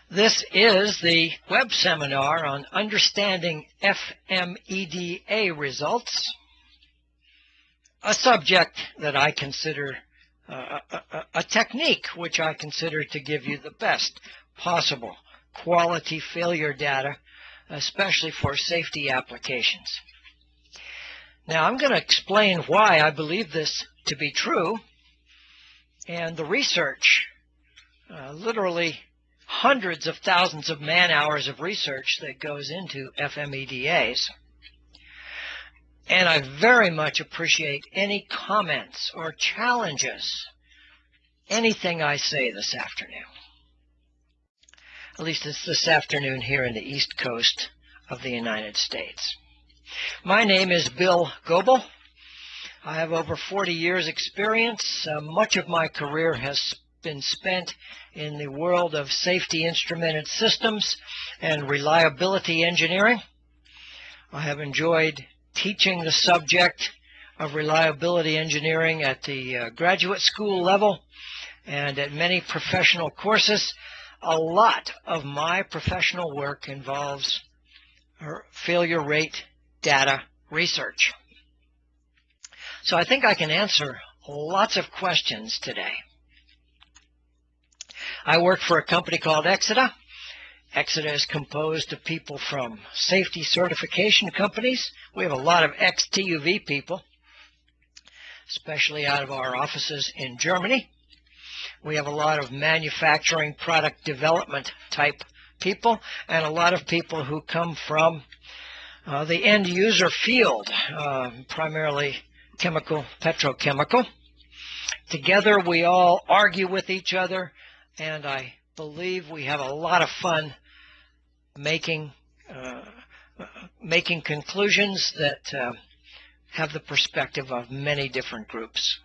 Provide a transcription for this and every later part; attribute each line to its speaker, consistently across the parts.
Speaker 1: This is the web seminar on understanding FMEDA results, a subject that I consider a technique which I consider to give you the best possible quality failure data, especially for safety applications. Now, I'm going to explain why I believe this to be true, and the research, literally hundreds of thousands of man-hours of research that goes into FMEDAs. And I very much appreciate any comments or challenges, anything I say this afternoon. At least it's this afternoon here in the East Coast of the United States. My name is Bill Goble. I have over 40 years experience. Much of my career has been spent in the world of safety instrumented systems and reliability engineering. I have enjoyed teaching the subject of reliability engineering at the graduate school level and at many professional courses. A lot of my professional work involves failure rate data research. So I think I can answer lots of questions today. I work for a company called FMEDA. FMEDA is composed of people from safety certification companies. We have a lot of ex-TÜV people, especially out of our offices in Germany. We have a lot of manufacturing product development type people and a lot of people who come from the end user field, primarily chemical, petrochemical. Together we all argue with each other, and I believe we have a lot of fun making conclusions that have the perspective of many different groups.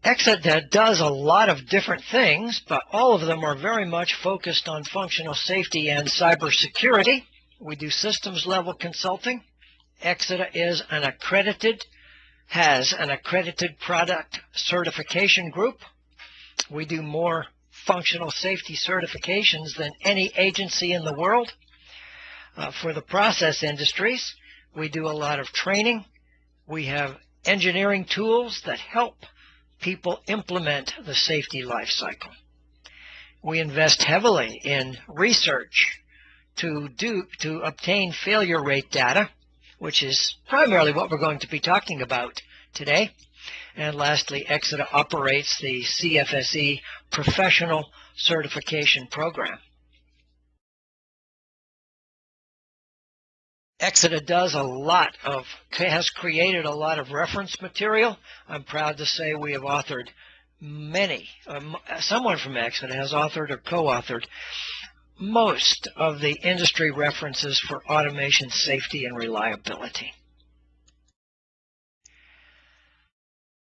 Speaker 1: FMEDA does a lot of different things, but all of them are very much focused on functional safety and cybersecurity. We do systems level consulting. FMEDA has an accredited product certification group. We do more functional safety certifications than any agency in the world. For the process industries, we do a lot of training. We have engineering tools that help people implement the safety life cycle. We invest heavily in research to obtain failure rate data, which is primarily what we're going to be talking about today. And lastly, FMEDA operates the CFSE Professional Certification Program. FMEDA has created a lot of reference material. I'm proud to say we have authored many. Someone from FMEDA has authored or co-authored most of the industry references for automation safety and reliability.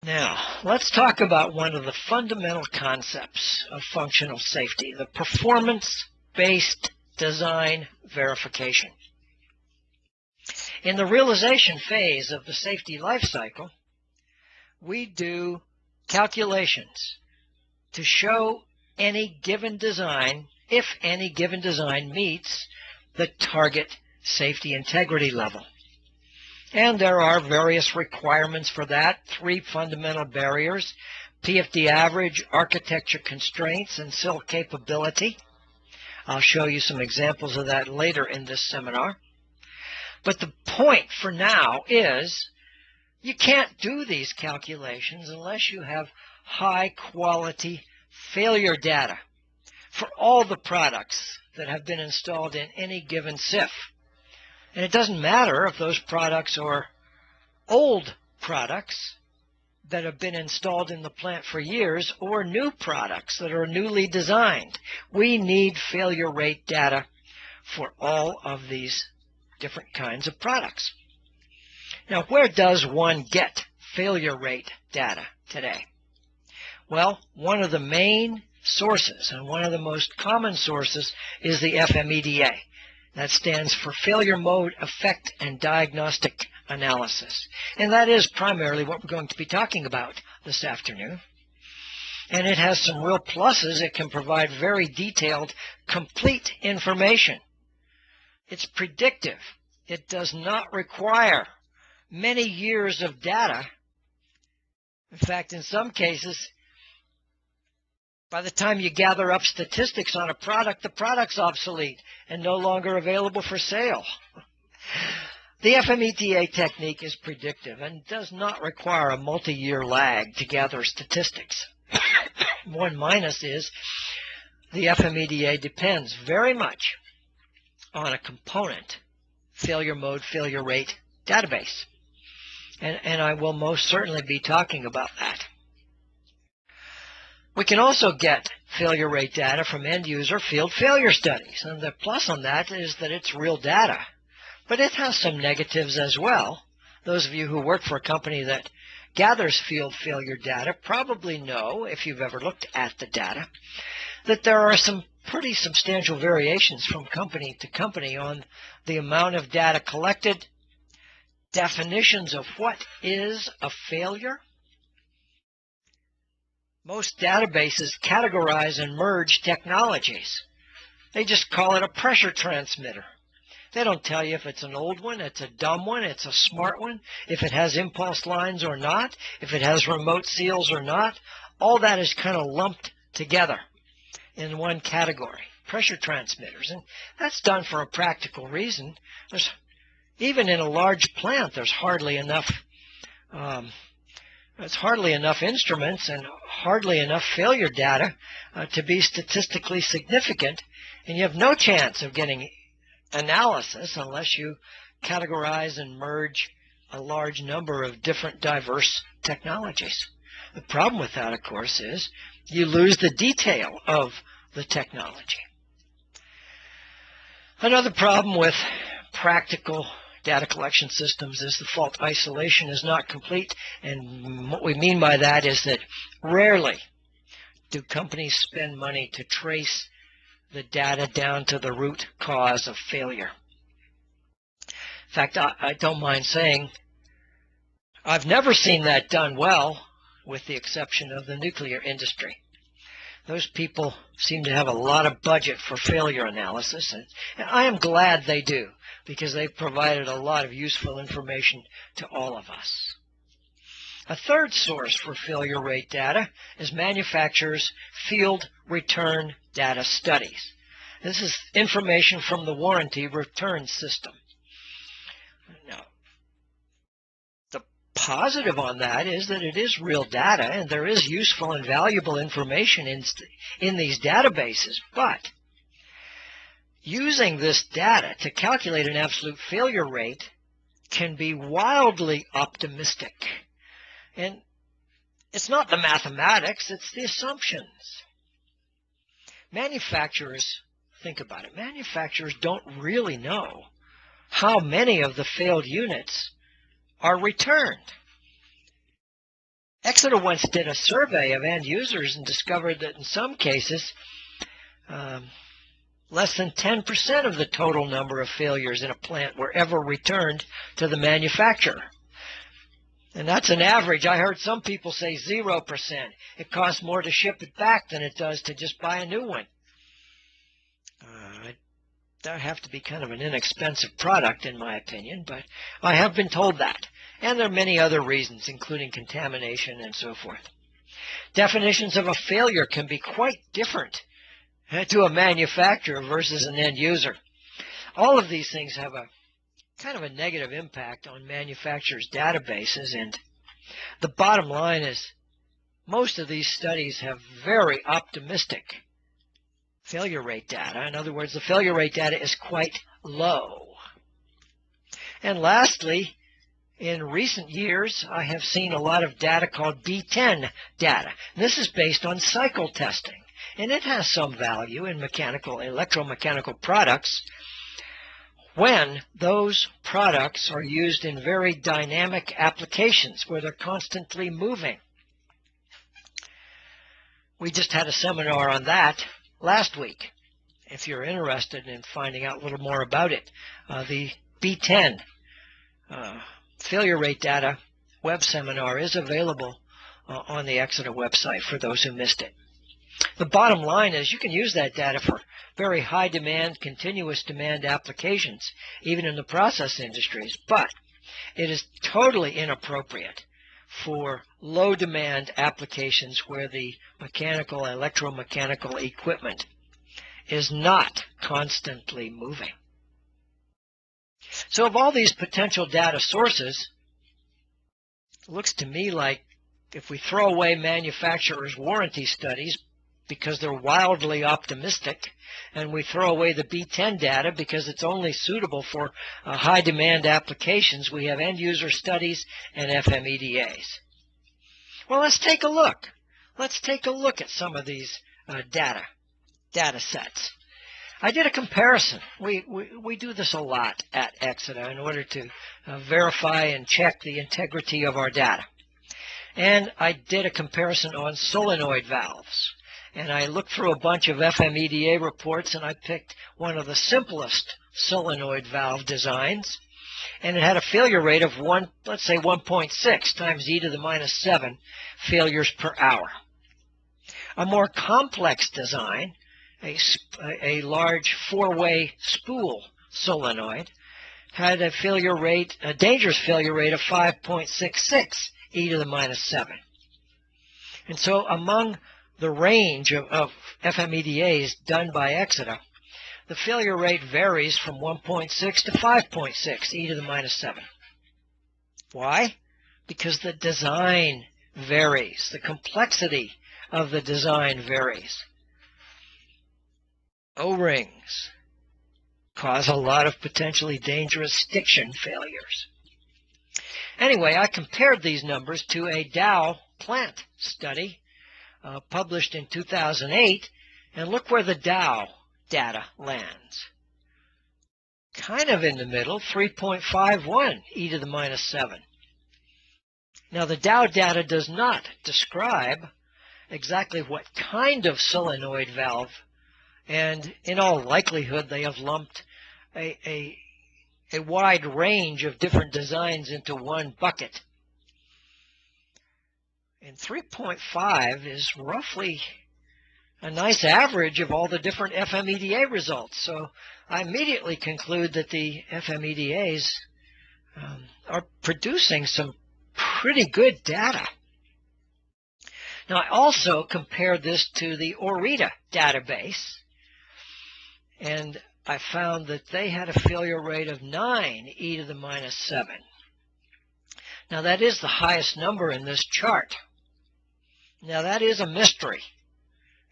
Speaker 1: Now, let's talk about one of the fundamental concepts of functional safety, the performance-based design verification. In the realization phase of the safety life cycle, we do calculations to show any given design, if any given design meets the target safety integrity level. And there are various requirements for that, 3 fundamental barriers: PFD average, architecture constraints, and SIL capability. I'll show you some examples of that later in this seminar. But the point for now is you can't do these calculations unless you have high quality failure data for all the products that have been installed in any given SIF. And it doesn't matter if those products are old products that have been installed in the plant for years or new products that are newly designed. We need failure rate data for all of these different kinds of products. Now, where does one get failure rate data today? Well, one of the main sources and one of the most common sources is the FMEDA. That stands for Failure Mode Effect and Diagnostic Analysis. And that is primarily what we're going to be talking about this afternoon. And it has some real pluses. It can provide very detailed, complete information. It's predictive. It does not require many years of data. In fact, in some cases, by the time you gather up statistics on a product, the product's obsolete and no longer available for sale. The FMEDA technique is predictive and does not require a multi-year lag to gather statistics. One minus is the FMEDA depends very much on a component, failure mode, failure rate database. And I will most certainly be talking about that. We can also get failure rate data from end-user field failure studies. And the plus on that is that it's real data. But it has some negatives as well. Those of you who work for a company that gathers field failure data probably know, if you've ever looked at the data, that there are some pretty substantial variations from company to company on the amount of data collected, definitions of what is a failure. Most databases categorize and merge technologies. They just call it a pressure transmitter. They don't tell you if it's an old one, it's a dumb one, it's a smart one, if it has impulse lines or not, if it has remote seals or not. All that is kind of lumped together in one category, pressure transmitters. And that's done for a practical reason. Even in a large plant, there's hardly enough instruments and hardly enough failure data to be statistically significant, and you have no chance of getting analysis unless you categorize and merge a large number of different diverse technologies. The problem with that, of course, is you lose the detail of the technology. Another problem with practical data collection systems is the fault isolation is not complete, and what we mean by that is that rarely do companies spend money to trace the data down to the root cause of failure. In fact, I don't mind saying I've never seen that done well, with the exception of the nuclear industry. Those people seem to have a lot of budget for failure analysis, and I am glad they do, because they've provided a lot of useful information to all of us. A third source for failure rate data is manufacturers' field return data studies. This is information from the warranty return system. Now, the positive on that is that it is real data and there is useful and valuable information in these databases, but using this data to calculate an absolute failure rate can be wildly optimistic. And it's not the mathematics, it's the assumptions. Manufacturers, think about it, manufacturers don't really know how many of the failed units are returned. Exeter once did a survey of end users and discovered that in some cases, less than 10% of the total number of failures in a plant were ever returned to the manufacturer. And that's an average. I heard some people say 0%. It costs more to ship it back than it does to just buy a new one. That would have to be kind of an inexpensive product, in my opinion, but I have been told that. And there are many other reasons, including contamination and so forth. Definitions of a failure can be quite different to a manufacturer versus an end user. All of these things have a kind of a negative impact on manufacturers' databases, and the bottom line is most of these studies have very optimistic failure rate data. In other words, the failure rate data is quite low. And lastly, in recent years, I have seen a lot of data called B10 data. And this is based on cycle testing, and it has some value in electromechanical products when those products are used in very dynamic applications where they're constantly moving. We just had a seminar on that last week. If you're interested in finding out a little more about it, the B10 failure rate data web seminar is available on the Exeter website for those who missed it. The bottom line is you can use that data for very high demand, continuous demand applications, even in the process industries, but it is totally inappropriate for low demand applications where the mechanical, electromechanical equipment is not constantly moving. So of all these potential data sources, it looks to me like if we throw away manufacturers' warranty studies because they're wildly optimistic, and we throw away the B10 data because it's only suitable for high demand applications, we have end user studies and FMEDAs. Well, let's take a look. Let's take a look at some of these data sets. I did a comparison. We do this a lot at Exeter in order to verify and check the integrity of our data. And I did a comparison on solenoid valves. And I looked through a bunch of FMEDA reports, and I picked one of the simplest solenoid valve designs. And it had a failure rate of let's say 1.6 times e to the minus 7 failures per hour. A more complex design, a large four-way spool solenoid, had a dangerous failure rate of 5.66 e to the minus 7. And so among the range of FMEDAs done by Exeter, the failure rate varies from 1.6 to 5.6 e to the minus 7. Why? Because the design varies. The complexity of the design varies. O-rings cause a lot of potentially dangerous stiction failures. Anyway, I compared these numbers to a Dow plant study published in 2008, and look where the Dow data lands. Kind of in the middle, 3.51 e to the minus 7. Now, the Dow data does not describe exactly what kind of solenoid valve, and in all likelihood they have lumped a wide range of different designs into one bucket. And 3.5 is roughly a nice average of all the different FMEDA results. So I immediately conclude that the FMEDAs are producing some pretty good data. Now, I also compared this to the OREDA database, and I found that they had a failure rate of 9 e to the minus 7. Now, that is the highest number in this chart. Now, that is a mystery,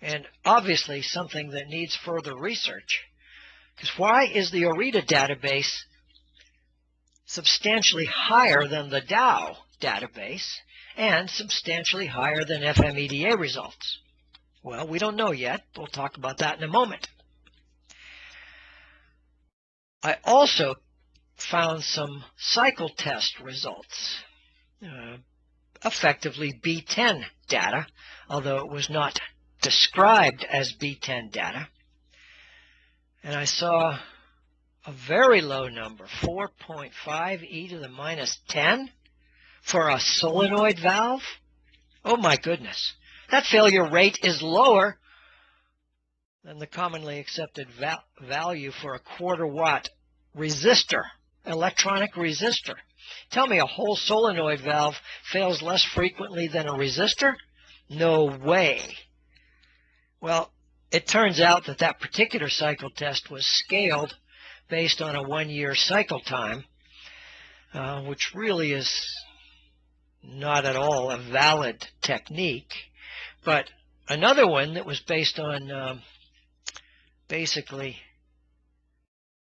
Speaker 1: and obviously something that needs further research. Because why is the OREDA database substantially higher than the Dow database and substantially higher than FMEDA results? Well, we don't know yet. We'll talk about that in a moment. I also found some cycle test results, effectively B10 data, although it was not described as B10 data. And I saw a very low number, 4.5 e to the minus 10 for a solenoid valve. Oh my goodness. That failure rate is lower than the commonly accepted value for a quarter watt resistor, electronic resistor. Tell me a whole solenoid valve fails less frequently than a resistor? No way. Well, it turns out that that particular cycle test was scaled based on a 1-year cycle time, which really is not at all a valid technique. But another one that was based on basically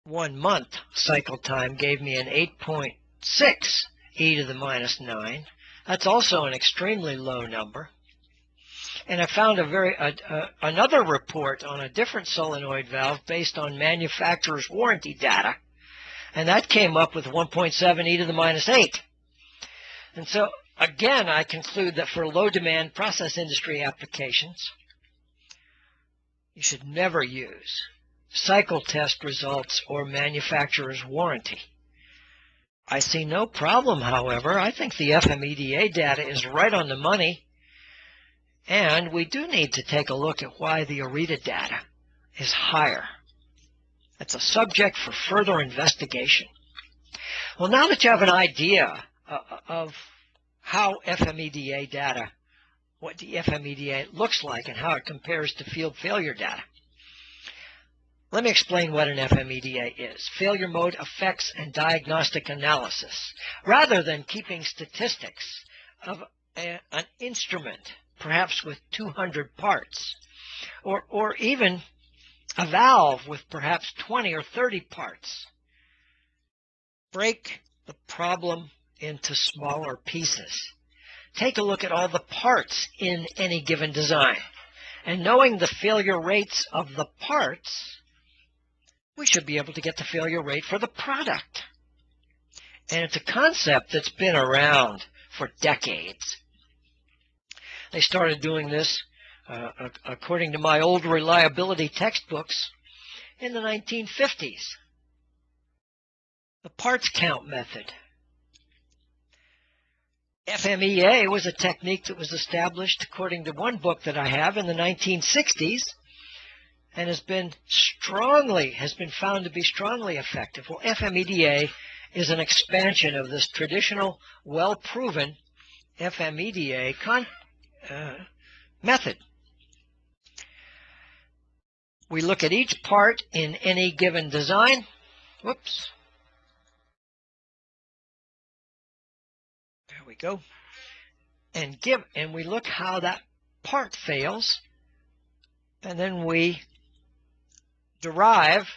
Speaker 1: 1 month cycle time gave me an 8.6 e to the minus 9. That's also an extremely low number. And I found another report on a different solenoid valve based on manufacturer's warranty data, and that came up with 1.7 e to the minus 8. And so, again, I conclude that for low-demand process industry applications, you should never use cycle test results or manufacturer's warranty. I see no problem, however. I think the FMEDA data is right on the money, And we do need to take a look at why the OREDA data is higher. It's a subject for further investigation. Well, now that you have an idea of how FMEDA data, what the FMEDA looks like and how it compares to field failure data, let me explain what an FMEDA is. Failure mode effects and diagnostic analysis. Rather than keeping statistics of an instrument, perhaps with 200 parts, or even a valve with perhaps 20 or 30 parts, break the problem into smaller pieces. Take a look at all the parts in any given design. And knowing the failure rates of the parts, we should be able to get the failure rate for the product. And it's a concept that's been around for decades. They started doing this, according to my old reliability textbooks, in the 1950s. The parts count method. FMEA was a technique that was established, according to one book that I have, in the 1960s, and has been found to be strongly effective. Well, FMEDA is an expansion of this traditional, well-proven FMEDA method. We look at each part in any given design. Whoops. There we go. And we look how that part fails, and then we derive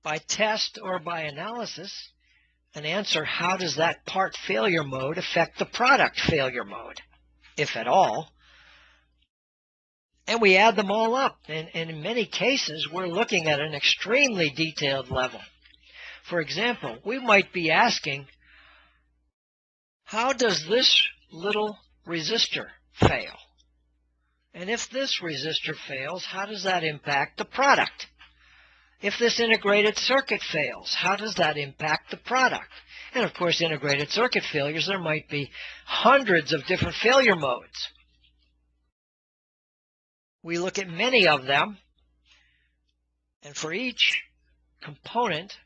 Speaker 1: by test or by analysis an answer: how does that part failure mode affect the product failure mode, if at all? And we add them all up, and in many cases we're looking at an extremely detailed level. For example, we might be asking, how does this little resistor fail? And if this resistor fails, how does that impact the product? If this integrated circuit fails, how does that impact the product? And of course, integrated circuit failures, there might be hundreds of different failure modes. We look at many of them, and for each component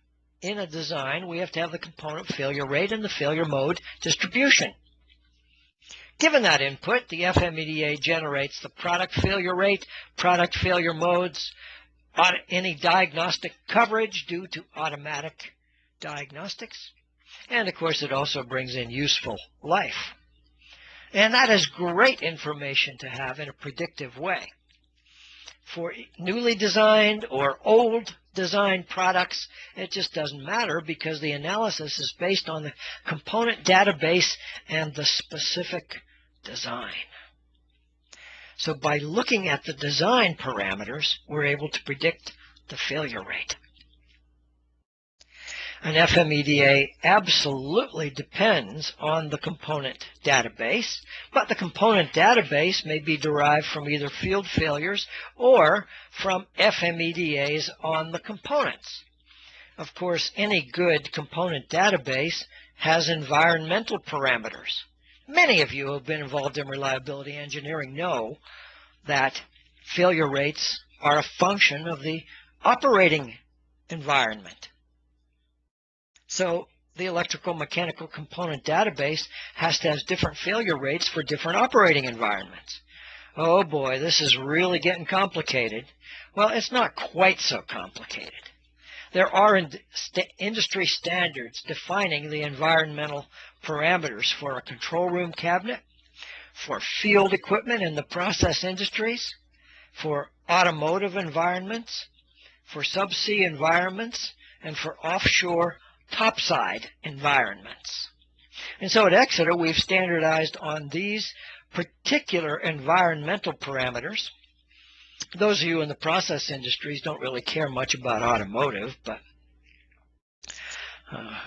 Speaker 1: in a design, we have to have the component failure rate and the failure mode distribution. Given that input, the FMEDA generates the product failure rate, product failure modes, any diagnostic coverage due to automatic diagnostics, and of course it also brings in useful life. And that is great information to have in a predictive way. For newly designed or old designed products, it just doesn't matter, because the analysis is based on the component database and the specific design. So by looking at the design parameters, we're able to predict the failure rate. An FMEDA absolutely depends on the component database, but the component database may be derived from either field failures or from FMEDAs on the components. Of course, any good component database has environmental parameters. Many of you who have been involved in reliability engineering know that failure rates are a function of the operating environment. So the electrical mechanical component database has to have different failure rates for different operating environments. Oh boy, this is really getting complicated. Well, it's not quite so complicated. There are industry standards defining the environmental parameters for a control room cabinet, for field equipment in the process industries, for automotive environments, for subsea environments, and for offshore topside environments. And so at Exeter, we've standardized on these particular environmental parameters. Those of you in the process industries don't really care much about automotive, but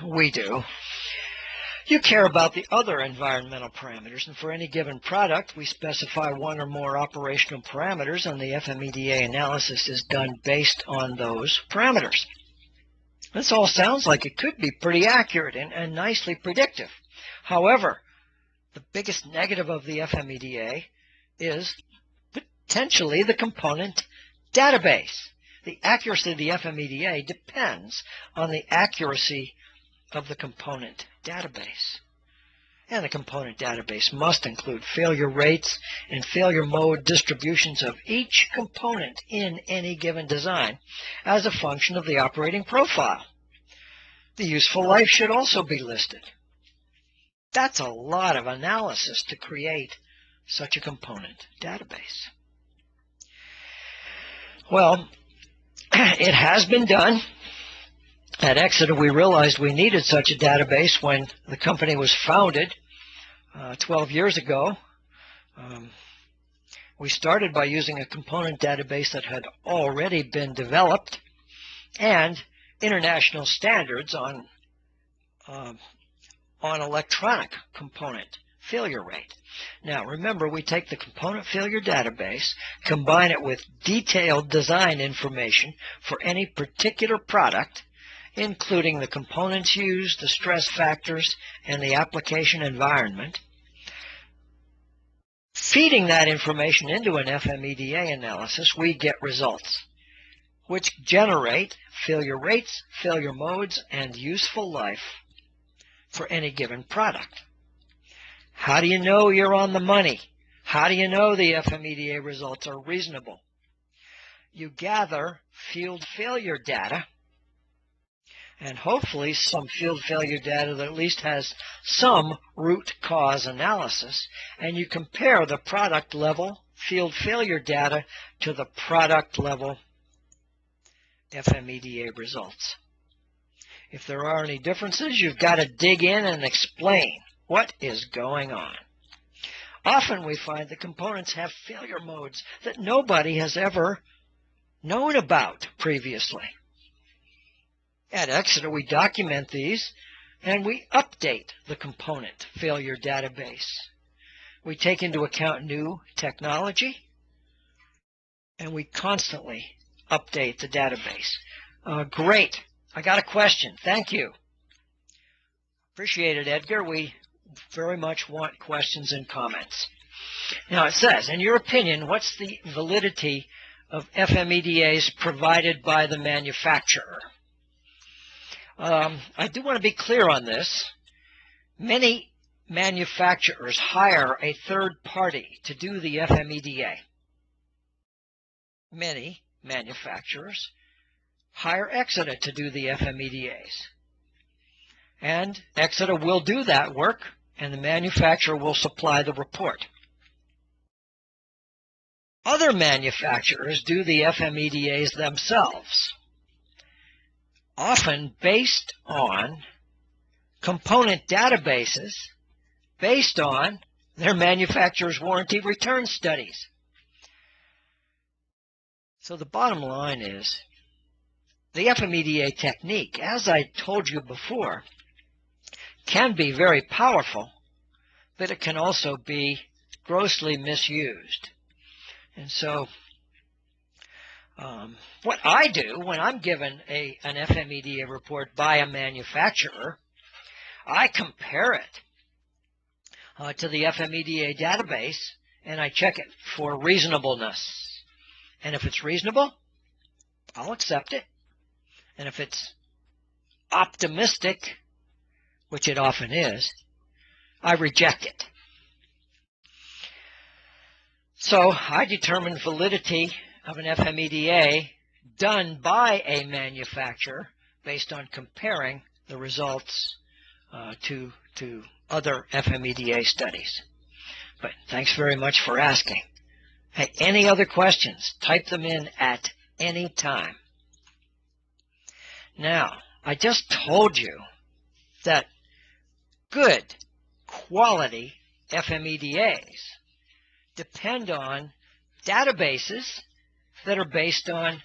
Speaker 1: we do. You care about the other environmental parameters, and for any given product, we specify one or more operational parameters, and the FMEDA analysis is done based on those parameters. This all sounds like it could be pretty accurate and nicely predictive. However, the biggest negative of the FMEDA is potentially the component database. The accuracy of the FMEDA depends on the accuracy of the component database. And the component database must include failure rates and failure mode distributions of each component in any given design as a function of the operating profile. The useful life should also be listed. That's a lot of analysis to create such a component database. Well, it has been done. At Exeter, we realized we needed such a database when the company was founded 12 years ago. We started by using a component database that had already been developed and international standards on electronic component failure rate. Now, remember, we take the component failure database, combine it with detailed design information for any particular product, including the components used, the stress factors, and the application environment. Feeding that information into an FMEDA analysis, we get results, which generate failure rates, failure modes, and useful life for any given product. How do you know you're on the money? How do you know the FMEDA results are reasonable? You gather field failure data, and hopefully some field failure data that at least has some root cause analysis, and you compare the product level field failure data to the product level FMEDA results. If there are any differences, you've got to dig in and explain what is going on. Often we find the components have failure modes that nobody has ever known about previously. At Exeter, we document these and we update the component failure database. We take into account new technology and we constantly update the database. Great. I got a question. Thank you. Appreciate it, Edgar. We very much want questions and comments. Now it says, in your opinion, what's the validity of FMEDAs provided by the manufacturer? I do want to be clear on this. Many manufacturers hire a third party to do the FMEDA. Many manufacturers hire Exeter to do the FMEDAs. And Exeter will do that work, and the manufacturer will supply the report. Other manufacturers do the FMEDAs themselves, often based on component databases, based on their manufacturer's warranty return studies. So the bottom line is, the FMEDA technique, as I told you before, can be very powerful, but it can also be grossly misused. And so what I do when I'm given an FMEDA report by a manufacturer, I compare it to the FMEDA database, and I check it for reasonableness. And if it's reasonable, I'll accept it. And if it's optimistic, which it often is, I reject it. So I determine validity of an FMEDA done by a manufacturer based on comparing the results to other FMEDA studies. But thanks very much for asking. Hey, any other questions? Type them in at any time. Now, I just told you that good quality FMEDAs depend on databases that are based on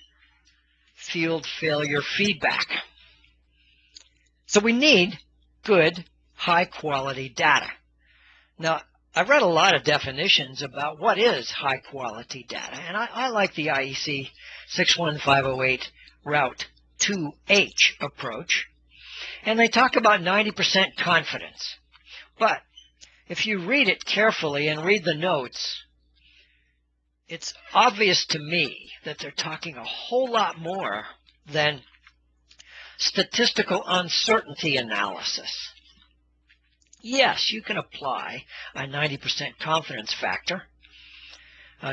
Speaker 1: field failure feedback. So we need good, high-quality data. Now, I've read a lot of definitions about what is high-quality data, and I like the IEC 61508 Route 2H approach, and they talk about 90% confidence. But if you read it carefully and read the notes, it's obvious to me that they're talking a whole lot more than statistical uncertainty analysis. Yes, you can apply a 90% confidence factor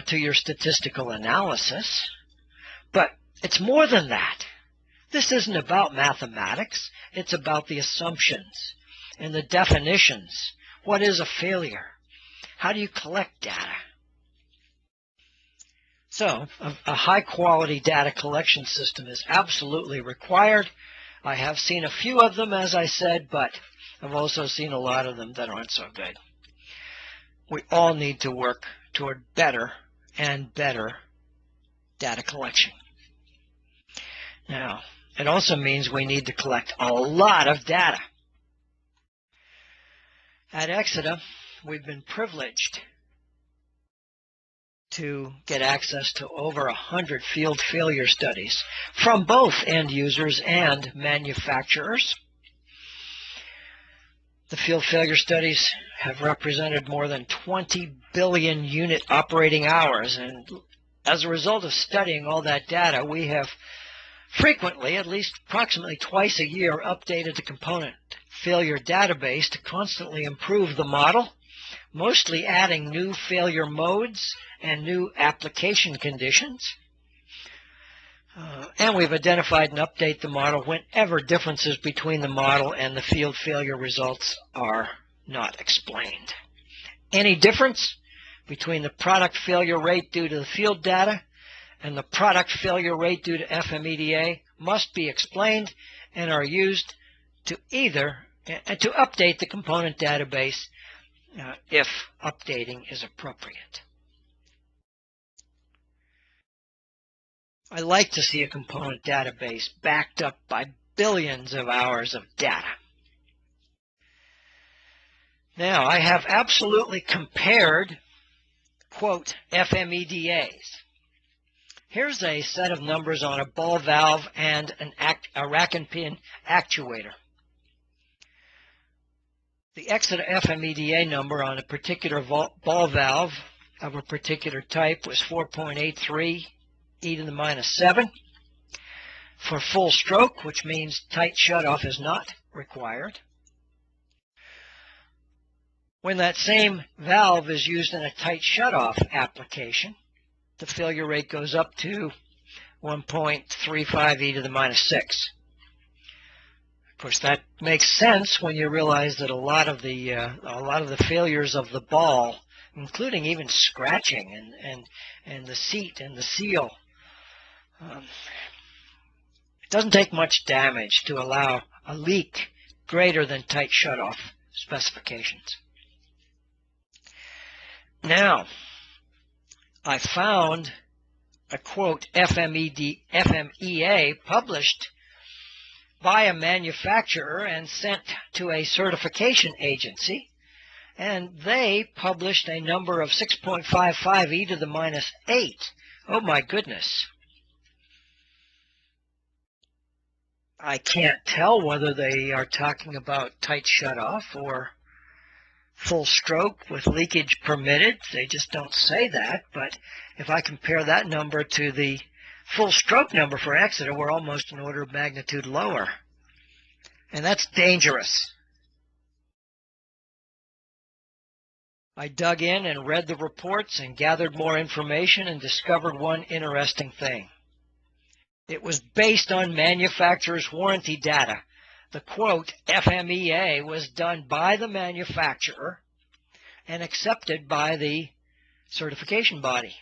Speaker 1: to your statistical analysis, but it's more than that. This isn't about mathematics. It's about the assumptions and the definitions. What is a failure? How do you collect data? So, a high-quality data collection system is absolutely required. I have seen a few of them, as I said, but I've also seen a lot of them that aren't so good. We all need to work toward better and better data collection. Now, it also means we need to collect a lot of data. At Exida, we've been privileged to get access to over 100 field failure studies from both end users and manufacturers. The field failure studies have represented more than 20 billion unit operating hours, and as a result of studying all that data, we have frequently, at least approximately twice a year, updated the component failure database to constantly improve the model, mostly adding new failure modes and new application conditions. And we've identified and updated the model whenever differences between the model and the field failure results are not explained. Any difference between the product failure rate due to the field data and the product failure rate due to FMEDA must be explained and are used to to update the component database if updating is appropriate. I like to see a component database backed up by billions of hours of data. Now, I have absolutely compared, quote, FMEDAs. Here's a set of numbers on a ball valve and a rack and pin actuator. The Exida FMEDA number on a particular ball valve of a particular type was 4.83 e to the minus 7. For full stroke, which means tight shutoff is not required. When that same valve is used in a tight shutoff application, the failure rate goes up to 1.35 e to the minus 6. Of course, that makes sense when you realize that a lot of the failures of the ball, including even scratching and the seat and the seal, it doesn't take much damage to allow a leak greater than tight shutoff specifications. Now, I found a, quote, FMEA published by a manufacturer and sent to a certification agency, and they published a number of 6.55 e to the minus 8. Oh my goodness. I can't tell whether they are talking about tight shutoff or full stroke with leakage permitted. They just don't say that, but if I compare that number to the full stroke number for Exida, we're almost an order of magnitude lower. And that's dangerous. I dug in and read the reports and gathered more information and discovered one interesting thing. It was based on manufacturer's warranty data. The, quote, FMEA was done by the manufacturer and accepted by the certification body.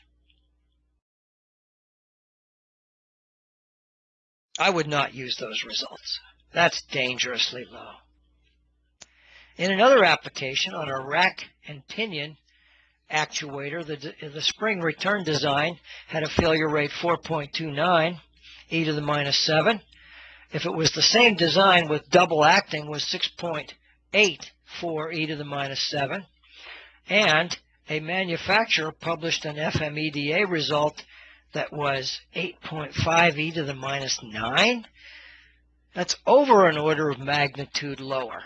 Speaker 1: I would not use those results. That's dangerously low. In another application on a rack and pinion actuator, the spring return design had a failure rate 4.29 e to the minus 7. If it was the same design with double acting, was 6.84 e to the minus 7. And a manufacturer published an FMEDA result that was 8.5 e to the minus 9. That's over an order of magnitude lower.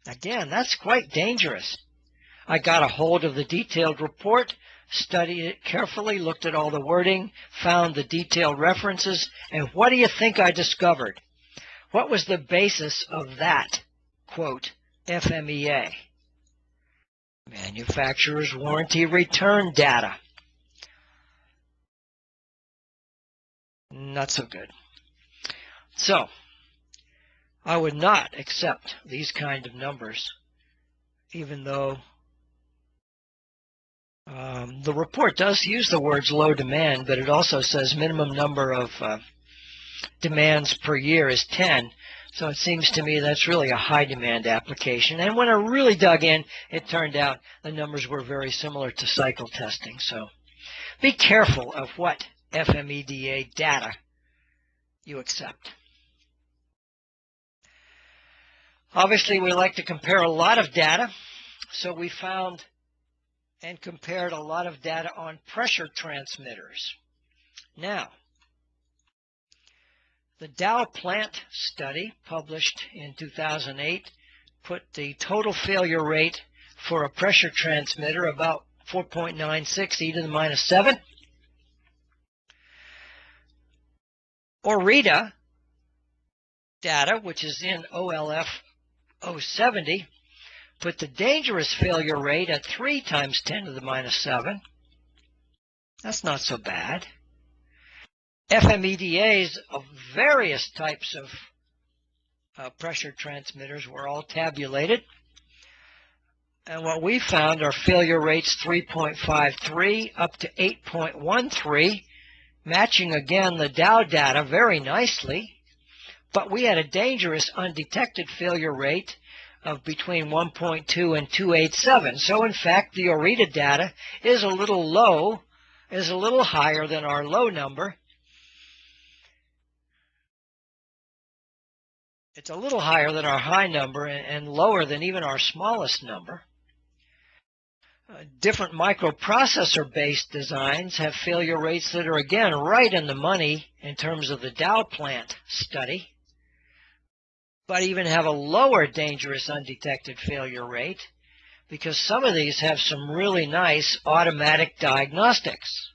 Speaker 1: Again, that's quite dangerous. I got a hold of the detailed report, studied it carefully, looked at all the wording, found the detailed references, and what do you think I discovered? What was the basis of that, quote, FMEA? Manufacturer's warranty return data. Not so good. So, I would not accept these kind of numbers, even though the report does use the words low demand, but it also says minimum number of demands per year is 10. So it seems to me that's really a high demand application. And when I really dug in, it turned out the numbers were very similar to cycle testing. So be careful of what FMEDA data you accept. Obviously, we like to compare a lot of data. So we found and compared a lot of data on pressure transmitters. Now, the Dow plant study published in 2008 put the total failure rate for a pressure transmitter about 4.96 e to the minus 7. OREDA data, which is in OLF 070, put the dangerous failure rate at 3 times 10 to the minus 7. That's not so bad. FMEDAs of various types of pressure transmitters were all tabulated. And what we found are failure rates 3.53 up to 8.13, matching again the Dow data very nicely. But we had a dangerous undetected failure rate of between 1.2 and 287. So in fact, the OREDA data is a little low, is a little higher than our low number. It's a little higher than our high number and lower than even our smallest number. Different microprocessor-based designs have failure rates that are, again, right in the money in terms of the Dow plant study, but even have a lower dangerous undetected failure rate because some of these have some really nice automatic diagnostics.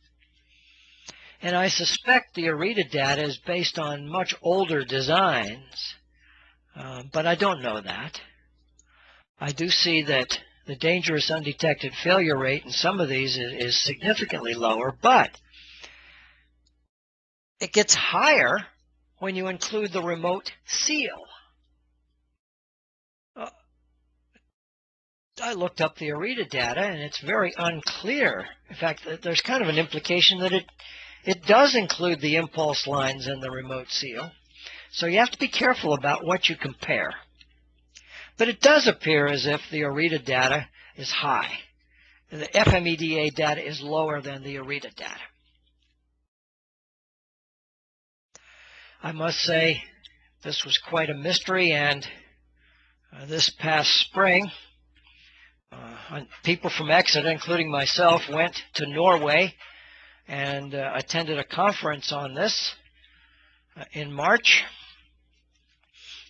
Speaker 1: And I suspect the OREDA data is based on much older designs. But I don't know that. I do see that the dangerous undetected failure rate in some of these is significantly lower, but it gets higher when you include the remote seal. I looked up the OREDA data, and it's very unclear. In fact, there's kind of an implication that it does include the impulse lines and the remote seal. So you have to be careful about what you compare. But it does appear as if the OREDA data is high. And the FMEDA data is lower than the OREDA data. I must say this was quite a mystery, and this past spring, people from Exeter, including myself, went to Norway and attended a conference on this in March.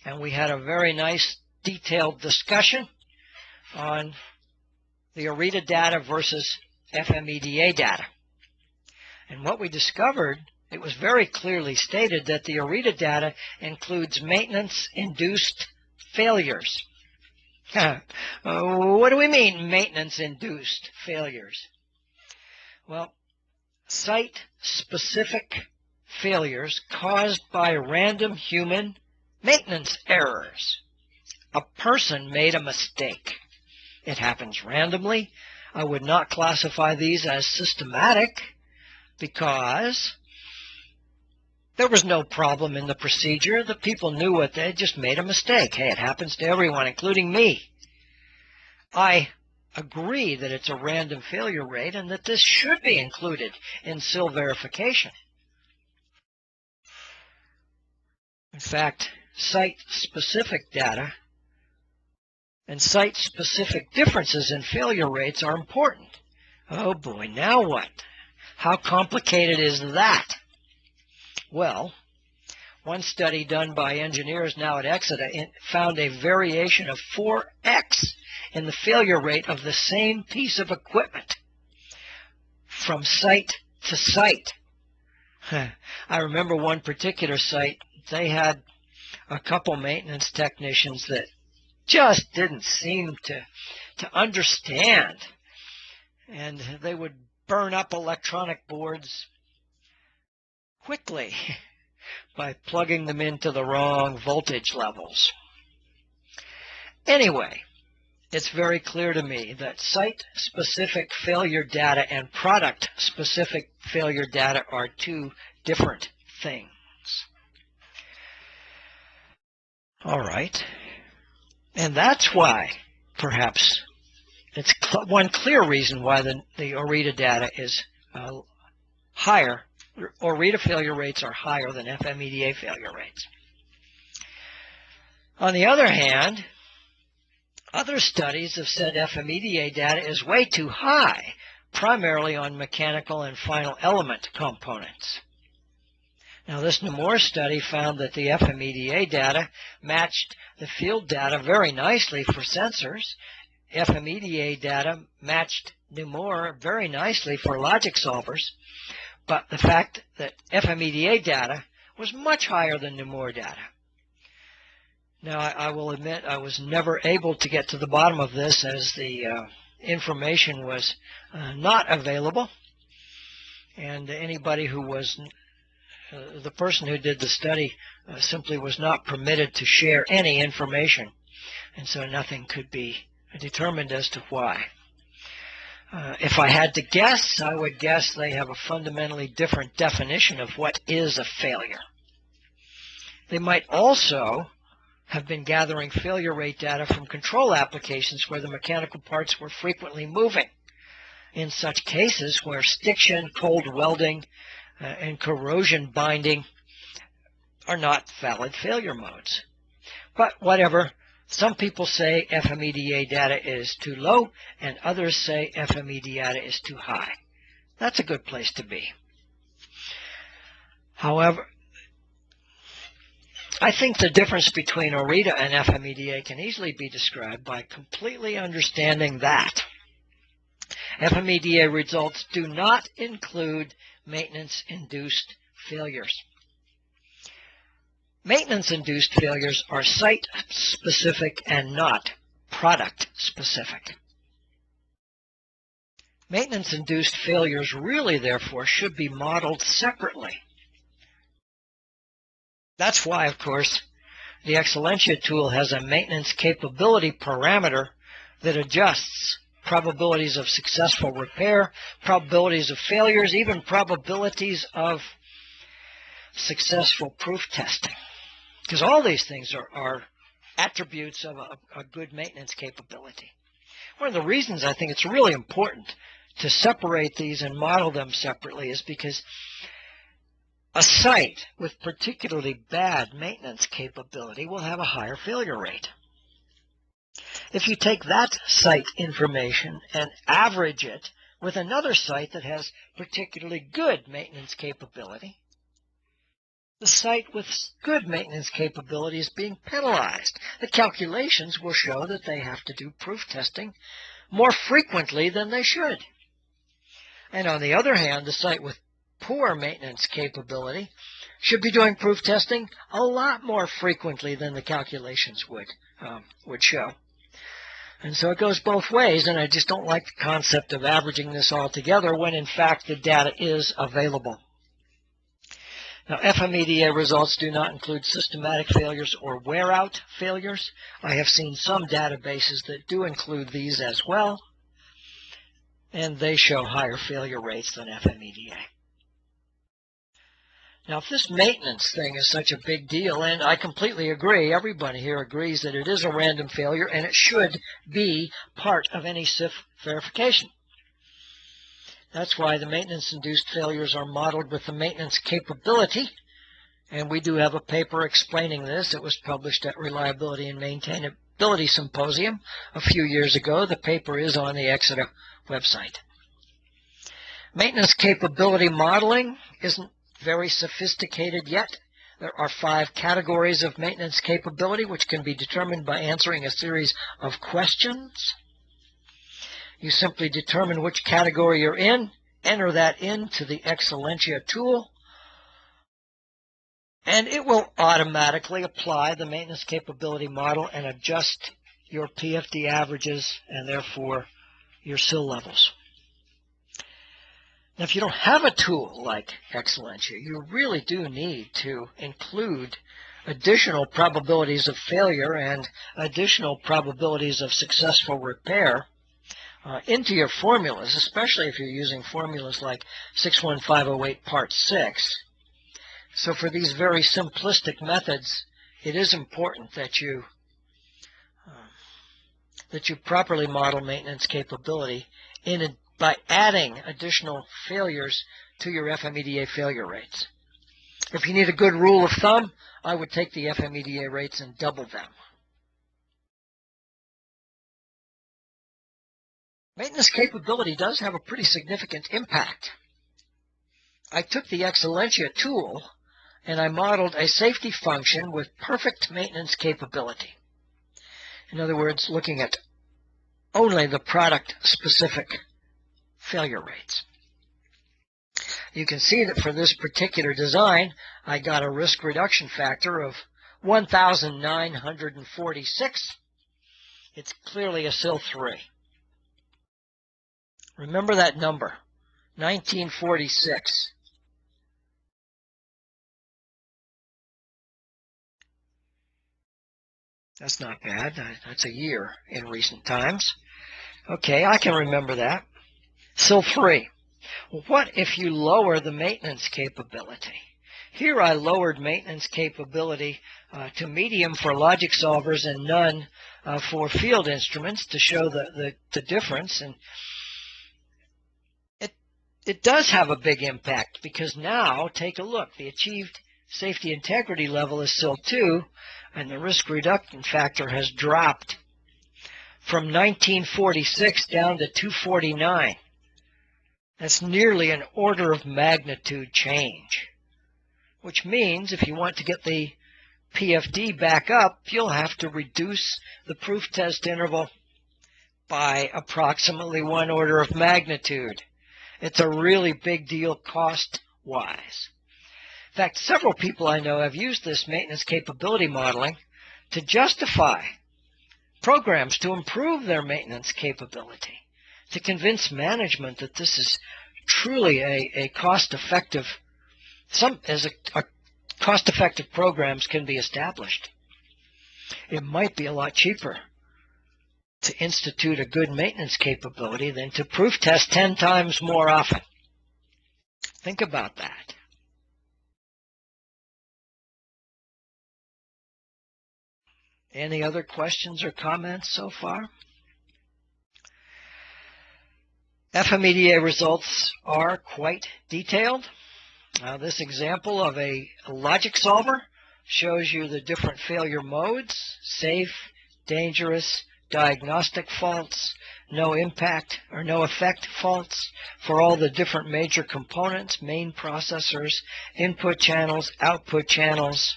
Speaker 1: And we had a very nice detailed discussion on the OREDA data versus FMEDA data. And what we discovered, it was very clearly stated that the OREDA data includes maintenance-induced failures. What do we mean, maintenance-induced failures? Well, site-specific failures caused by random human maintenance errors. A person made a mistake. It happens randomly. I would not classify these as systematic because there was no problem in the procedure. The people knew what they just made a mistake. Hey, it happens to everyone, including me. I agree that it's a random failure rate and that this should be included in SIL verification. In fact, site-specific data and site-specific differences in failure rates are important. Oh boy, now what? How complicated is that? Well, One study done by engineers now at Exeter found a variation of 4x in the failure rate of the same piece of equipment from site to site. I remember one particular site, they had a couple maintenance technicians that just didn't seem to understand, and they would burn up electronic boards quickly by plugging them into the wrong voltage levels. Anyway, it's very clear to me that site-specific failure data and product-specific failure data are two different things. All right. And that's why, perhaps, it's one clear reason why the OREDA data is higher. OREDA failure rates are higher than FMEDA failure rates. On the other hand, other studies have said FMEDA data is way too high, primarily on mechanical and final element components. Now, this Nemours study found that the FMEDA data matched the field data very nicely for sensors. FMEDA data matched Nemours very nicely for logic solvers, but the fact that FMEDA data was much higher than Nemours data. Now, I will admit I was never able to get to the bottom of this as the information was not available, and anybody who was the person who did the study simply was not permitted to share any information, and so nothing could be determined as to why. If I had to guess, I would guess they have a fundamentally different definition of what is a failure. They might also have been gathering failure rate data from control applications where the mechanical parts were frequently moving. In such cases where stiction, cold welding, and corrosion binding are not valid failure modes. But whatever, some people say FMEDA data is too low, and others say FMEDA data is too high. That's a good place to be. However, I think the difference between OREDA and FMEDA can easily be described by completely understanding that FMEDA results do not include maintenance-induced failures. Maintenance-induced failures are site-specific and not product-specific. Maintenance-induced failures really, therefore, should be modeled separately. That's why, of course, the Excellentia tool has a maintenance capability parameter that adjusts probabilities of successful repair, probabilities of failures, even probabilities of successful proof testing. Because all these things are attributes of a good maintenance capability. One of the reasons I think it's really important to separate these and model them separately is because a site with particularly bad maintenance capability will have a higher failure rate. If you take that site information and average it with another site that has particularly good maintenance capability, the site with good maintenance capability is being penalized. The calculations will show that they have to do proof testing more frequently than they should. And on the other hand, the site with poor maintenance capability should be doing proof testing a lot more frequently than the calculations would show. And so it goes both ways, and I just don't like the concept of averaging this all together when in fact the data is available. Now, FMEDA results do not include systematic failures or wear-out failures. I have seen some databases that do include these as well, and they show higher failure rates than FMEDA. Now, if this maintenance thing is such a big deal, and I completely agree, everybody here agrees that it is a random failure and it should be part of any SIF verification. That's why the maintenance-induced failures are modeled with the maintenance capability, and we do have a paper explaining this. It was published at Reliability and Maintainability Symposium a few years ago. The paper is on the Exeter website. Maintenance capability modeling isn't very sophisticated yet. There are 5 categories of maintenance capability, which can be determined by answering a series of questions. You simply determine which category you're in, enter that into the Excellentia tool, and it will automatically apply the maintenance capability model and adjust your PFD averages and therefore your SIL levels. Now, if you don't have a tool like Excellentia, you really do need to include additional probabilities of failure and additional probabilities of successful repair into your formulas, especially if you're using formulas like 61508 Part 6. So for these very simplistic methods, it is important that you properly model maintenance capability by adding additional failures to your FMEDA failure rates. If you need a good rule of thumb, I would take the FMEDA rates and double them. Maintenance capability does have a pretty significant impact. I took the Excellentia tool and I modeled a safety function with perfect maintenance capability. In other words, looking at only the product-specific failure rates. You can see that for this particular design, I got a risk reduction factor of 1,946. It's clearly a SIL 3. Remember that number, 1946. That's not bad. That's a year in recent times. Okay, I can remember that. SIL 3. Well, what if you lower the maintenance capability? Here I lowered maintenance capability to medium for logic solvers and none for field instruments to show the difference. And it does have a big impact because now, take a look, the achieved safety integrity level is SIL 2, and the risk reduction factor has dropped from 1946 down to 249. That's nearly an order of magnitude change, which means if you want to get the PFD back up, you'll have to reduce the proof test interval by approximately 1 order of magnitude. It's a really big deal cost-wise. In fact, several people I know have used this maintenance capability modeling to justify programs to improve their maintenance capability, to convince management that this is truly a cost-effective, cost-effective programs can be established. It might be a lot cheaper to institute a good maintenance capability than to proof test 10 times more often. Think about that. Any other questions or comments so far? FMEDA results are quite detailed. This example of a logic solver shows you the different failure modes: safe, dangerous, diagnostic faults, no impact or no effect faults for all the different major components, main processors, input channels, output channels,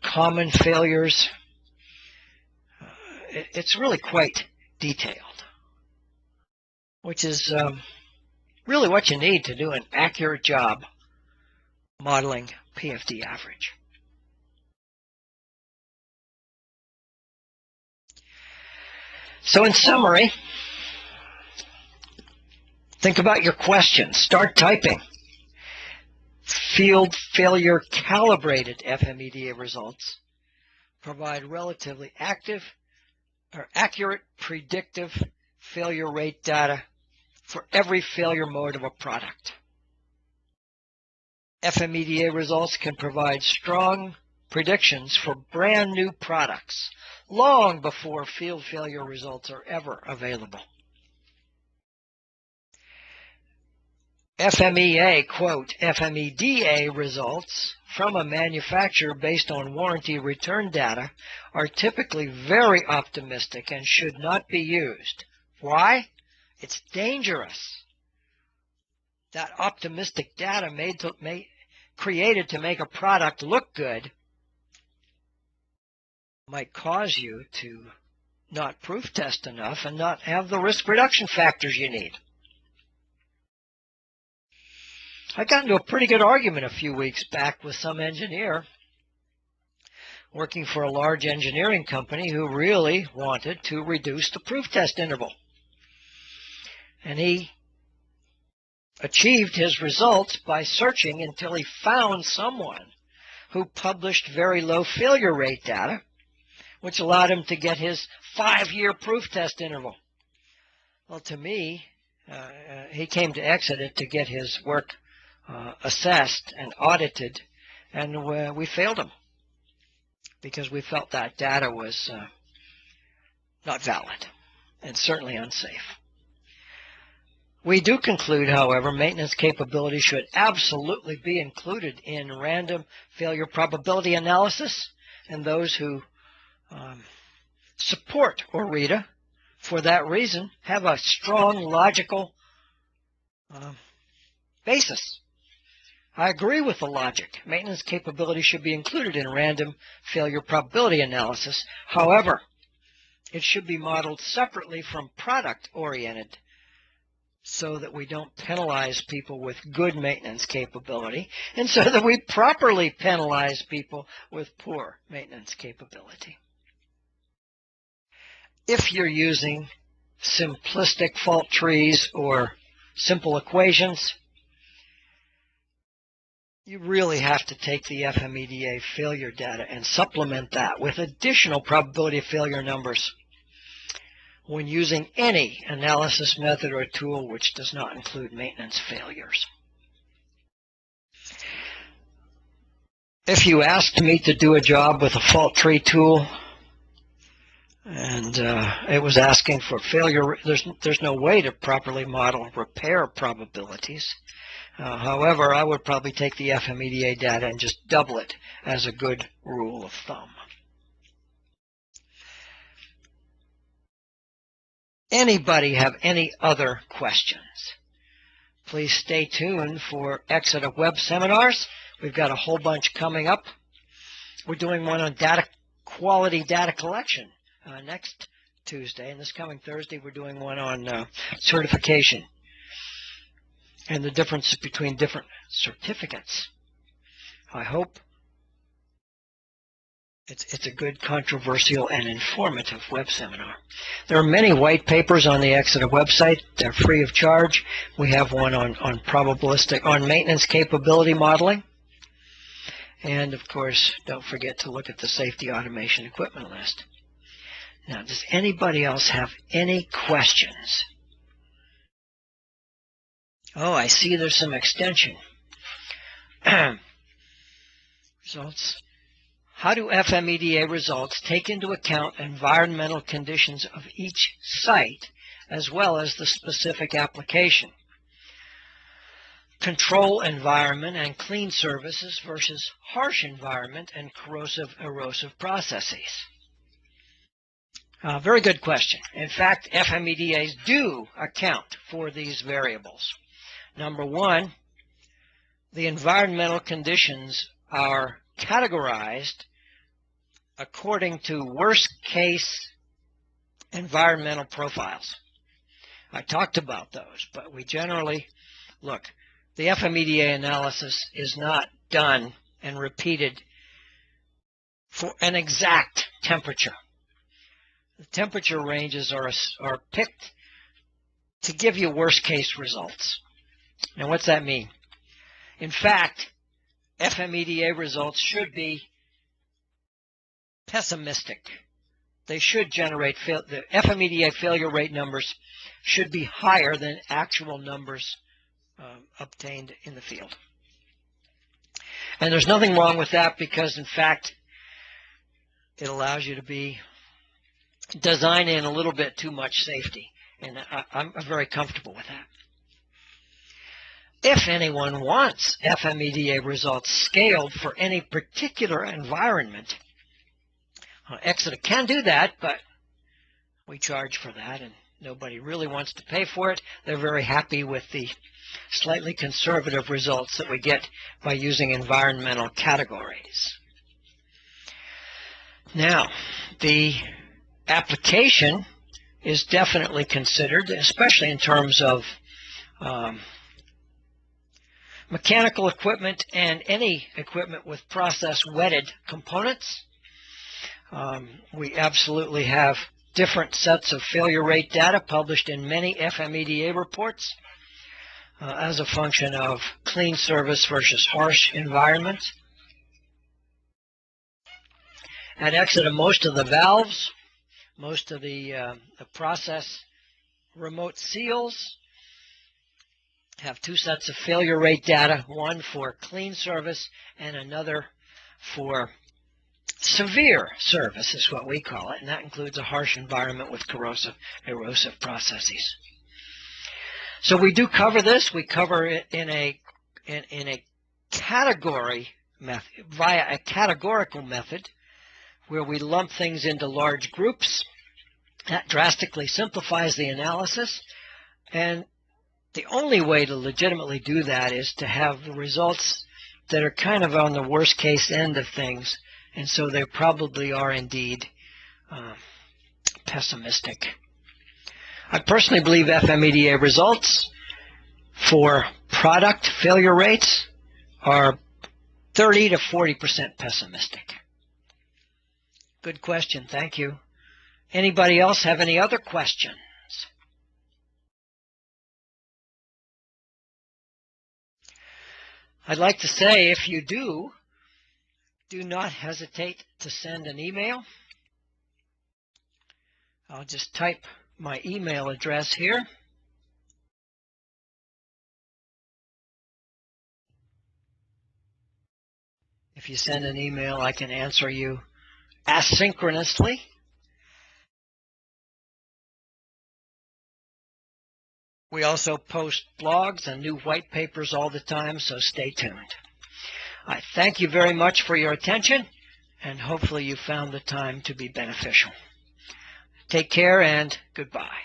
Speaker 1: common failures. It's really quite detailed, which is really what you need to do an accurate job modeling PFD average. So in summary, think about your questions. Start typing. Field failure calibrated FMEDA results provide relatively accurate predictive failure rate data for every failure mode of a product. FMEDA results can provide strong predictions for brand new products long before field failure results are ever available. FMEA, quote, FMEDA results from a manufacturer based on warranty return data are typically very optimistic and should not be used. Why? It's dangerous. That optimistic data created to make a product look good might cause you to not proof test enough and not have the risk reduction factors you need. I got into a pretty good argument a few weeks back with some engineer working for a large engineering company who really wanted to reduce the proof test interval. And he achieved his results by searching until he found someone who published very low failure rate data, which allowed him to get his 5-year proof test interval. Well, to me, he came to Exodus to get his work assessed and audited, and we failed him because we felt that data was not valid and certainly unsafe. We do conclude, however, maintenance capability should absolutely be included in random failure probability analysis, and those who support OREDA for that reason have a strong logical basis. I agree with the logic. Maintenance capability should be included in random failure probability analysis. However, it should be modeled separately from product-oriented so that we don't penalize people with good maintenance capability and so that we properly penalize people with poor maintenance capability. If you're using simplistic fault trees or simple equations, you really have to take the FMEDA failure data and supplement that with additional probability of failure numbers when using any analysis method or tool which does not include maintenance failures. If you asked me to do a job with a fault tree tool and it was asking for failure, there's no way to properly model repair probabilities. However, I would probably take the FMEDA data and just double it as a good rule of thumb. Anybody have any other questions? Please stay tuned for Exeter web seminars. We've got a whole bunch coming up. We're doing one on quality data collection next Tuesday, and this coming Thursday we're doing one on certification and the difference between different certificates. I hope it's a good, controversial, and informative web seminar. There are many white papers on the Exeter website. They're free of charge. We have one on maintenance capability modeling. And, of course, don't forget to look at the safety automation equipment list. Now, does anybody else have any questions? Oh, I see there's some extension. Results. How do FMEDA results take into account environmental conditions of each site as well as the specific application? Control environment and clean services versus harsh environment and corrosive, erosive processes. Very good question. In fact, FMEDAs do account for these variables. Number one, the environmental conditions are categorized according to worst-case environmental profiles. I talked about those, but we generally, look, the FMEDA analysis is not done and repeated for an exact temperature. The temperature ranges are picked to give you worst-case results. Now, what's that mean? In fact, FMEDA results should be pessimistic. They should generate, the FMEDA failure rate numbers should be higher than actual numbers obtained in the field. And there's nothing wrong with that because, in fact, it allows you to design in a little bit too much safety. And I'm very comfortable with that. If anyone wants FMEDA results scaled for any particular environment, Exeter can do that, but we charge for that, and Nobody really wants to pay for it. They're very happy with the slightly conservative results that we get by using environmental categories. Now, the application is definitely considered, especially in terms of mechanical equipment and any equipment with process-wetted components. We absolutely have different sets of failure rate data published in many FMEDA reports as a function of clean service versus harsh environments. At exit of most of the valves, most of the process remote seals have two sets of failure rate data, one for clean service and another for severe service is what we call it, and that includes a harsh environment with corrosive, erosive processes. So we do cover this. We cover it in a category method, via a categorical method, where we lump things into large groups. That drastically simplifies the analysis, and the only way to legitimately do that is to have the results that are kind of on the worst case end of things, and so they probably are indeed pessimistic. I personally believe FMEDA results for product failure rates are 30 to 40% pessimistic. Good question, thank you. Anybody else have any other questions? I'd like to say, if you do not hesitate to send an email. I'll just type my email address here. If you send an email, I can answer you asynchronously. We also post blogs and new white papers all the time, so stay tuned. I thank you very much for your attention, and hopefully you found the time to be beneficial. Take care and goodbye.